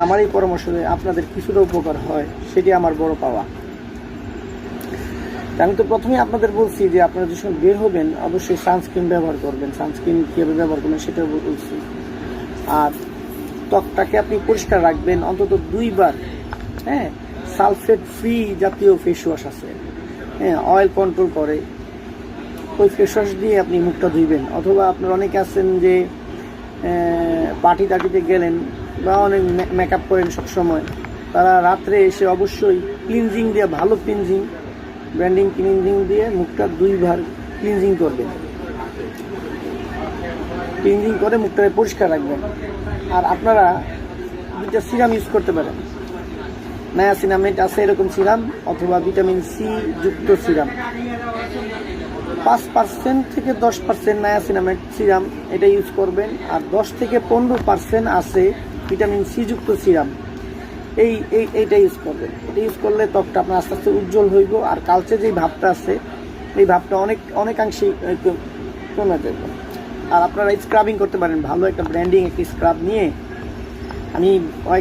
আমার এই পরামর্শে আপনাদের কিছুটা উপকার হয়, সেটি আমার বড় পাওয়া। আমি তো প্রথমেই আপনাদের বলছি যে আপনারা যখন বের হবেন অবশ্যই সানস্ক্রিন ব্যবহার করবেন। সানস্ক্রিন কীভাবে ব্যবহার করবেন সেটাও বলছি। আর ত্বকটাকে আপনি পরিষ্কার রাখবেন অন্তত 2 বার। হ্যাঁ, সালফেট ফ্রি জাতীয় ফেস ওয়াশ আছে, হ্যাঁ, অয়েল কন্ট্রোল করে, ওই ফেস ওয়াশ দিয়ে আপনি মুখটা ধুইবেন। অথবা আপনার অনেকে আছেন যে পার্টি টাটিতে গেলেন বা অনেক মেকআপ করেন সবসময়, তারা রাত্রে এসে অবশ্যই ক্লিনজিং দিয়ে, ভালো ক্লিনজিং, ব্র্যান্ডিং ক্লিনজিং দিয়ে মুখটা 2 বার ক্লিনজিং করবেন। ক্লিনজিং করে মুখটাকে পরিষ্কার রাখবেন। আর আপনারা 2টা সিরাম ইউজ করতে পারেন। নায়াসিনামেড আছে এরকম সিরাম, অথবা ভিটামিন সি যুক্ত সিরাম। 5% থেকে 10% নায়াসিনামেড সিরাম এটা ইউজ করবেন। আর 10 থেকে 15% আছে ভিটামিন সি যুক্ত সিরাম, এইটা ইউজ করবেন। এটা ইউজ করলে ত্বকটা আপনার আস্তে আস্তে উজ্জ্বল হইব। আর কালচে যেই ভাবটা আছে এই ভাবটা অনেকাংশেই কমে যাবে। আর আপনারা স্ক্রাবিং করতে পারেন, ভালো একটা ব্র্যান্ডিং একটি স্ক্রাব নিয়ে। আমি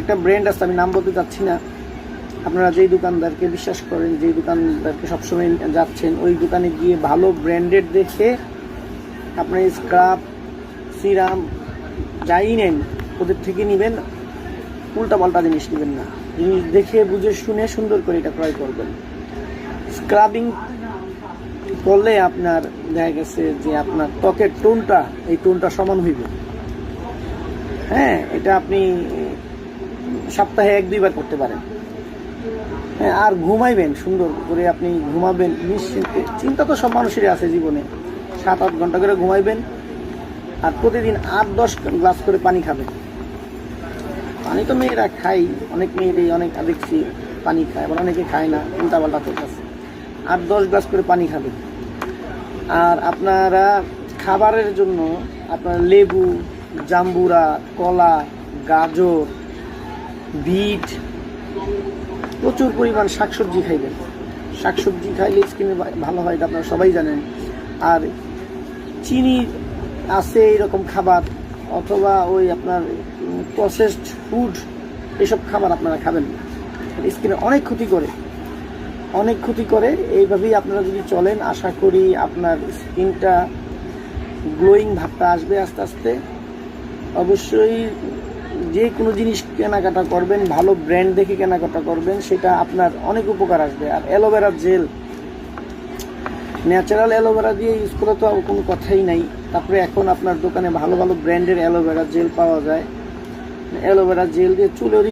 একটা ব্র্যান্ড আছে, আমি নাম বলতে চাচ্ছি না, আপনারা যেই দোকানদারকে বিশ্বাস করেন, যেই দোকানদারকে সবসময় যাচ্ছেন, ওই দোকানে গিয়ে ভালো ব্র্যান্ডেড দেখে আপনার স্ক্রাব, সিরাম যাই নেন ওদের থেকে নেবেন। উল্টাপাল্টা জিনিস নেবেন না, জিনিস দেখে বুঝে শুনে সুন্দর করে এটা ক্রয় করবেন। স্ক্রাবিং করলে আপনার দেখা গেছে যে আপনার ত্বকের টোনটা, এই টোনটা সমান হইবে। হ্যাঁ, এটা আপনি সপ্তাহে 1-2 বার করতে পারেন। হ্যাঁ, আর ঘুমাইবেন সুন্দর করে, আপনি ঘুমাবেন নিশ্চিন্তে। চিন্তা তো সব মানুষেরই আছে জীবনে। 7-8 ঘন্টা করে ঘুমাইবেন। আর প্রতিদিন 8-10 গ্লাস করে পানি খাবেন। পানি তো মেয়েরা খাই, অনেক মেয়েরাই অনেক দেখছি পানি খায়, আবার অনেকে খায় না, উল্টাপাল্টা চলতেছে। 8-10 গ্লাস করে পানি খাবেন। আর আপনারা খাবারের জন্য আপনার লেবু, জাম্বুরা, কলা, গাজর, বিট, প্রচুর পরিমাণ শাকসবজি খাইবেন। শাকসবজি খাইলে স্কিনে ভালো হয়, এটা আপনারা সবাই জানেন। আর চিনি আছে এরকম খাবার, অথবা ওই আপনার প্রসেসড ফুড, এসব খাবার আপনারা খাবেন না, স্কিনে অনেক ক্ষতি করে, অনেক ক্ষতি করে। এইভাবেই আপনারা যদি চলেন, আশা করি আপনার স্কিনটা গ্লোয়িং ভাবটা আসবে আস্তে আস্তে। অবশ্যই যে কোনো জিনিস কেনাকাটা করবেন, ভালো ব্র্যান্ড দেখে কেনাকাটা করবেন, সেটা আপনার অনেক উপকার আসবে। আর অ্যালোভেরা জেল, ন্যাচারাল অ্যালোভেরা দিয়ে ইউজ করে তো কোনো কথাই নাই। তারপরে এখন আপনার দোকানে ভালো ভালো ব্র্যান্ডের অ্যালোভেরা জেল পাওয়া যায়। অ্যালোভেরা জেল দিয়ে চুলের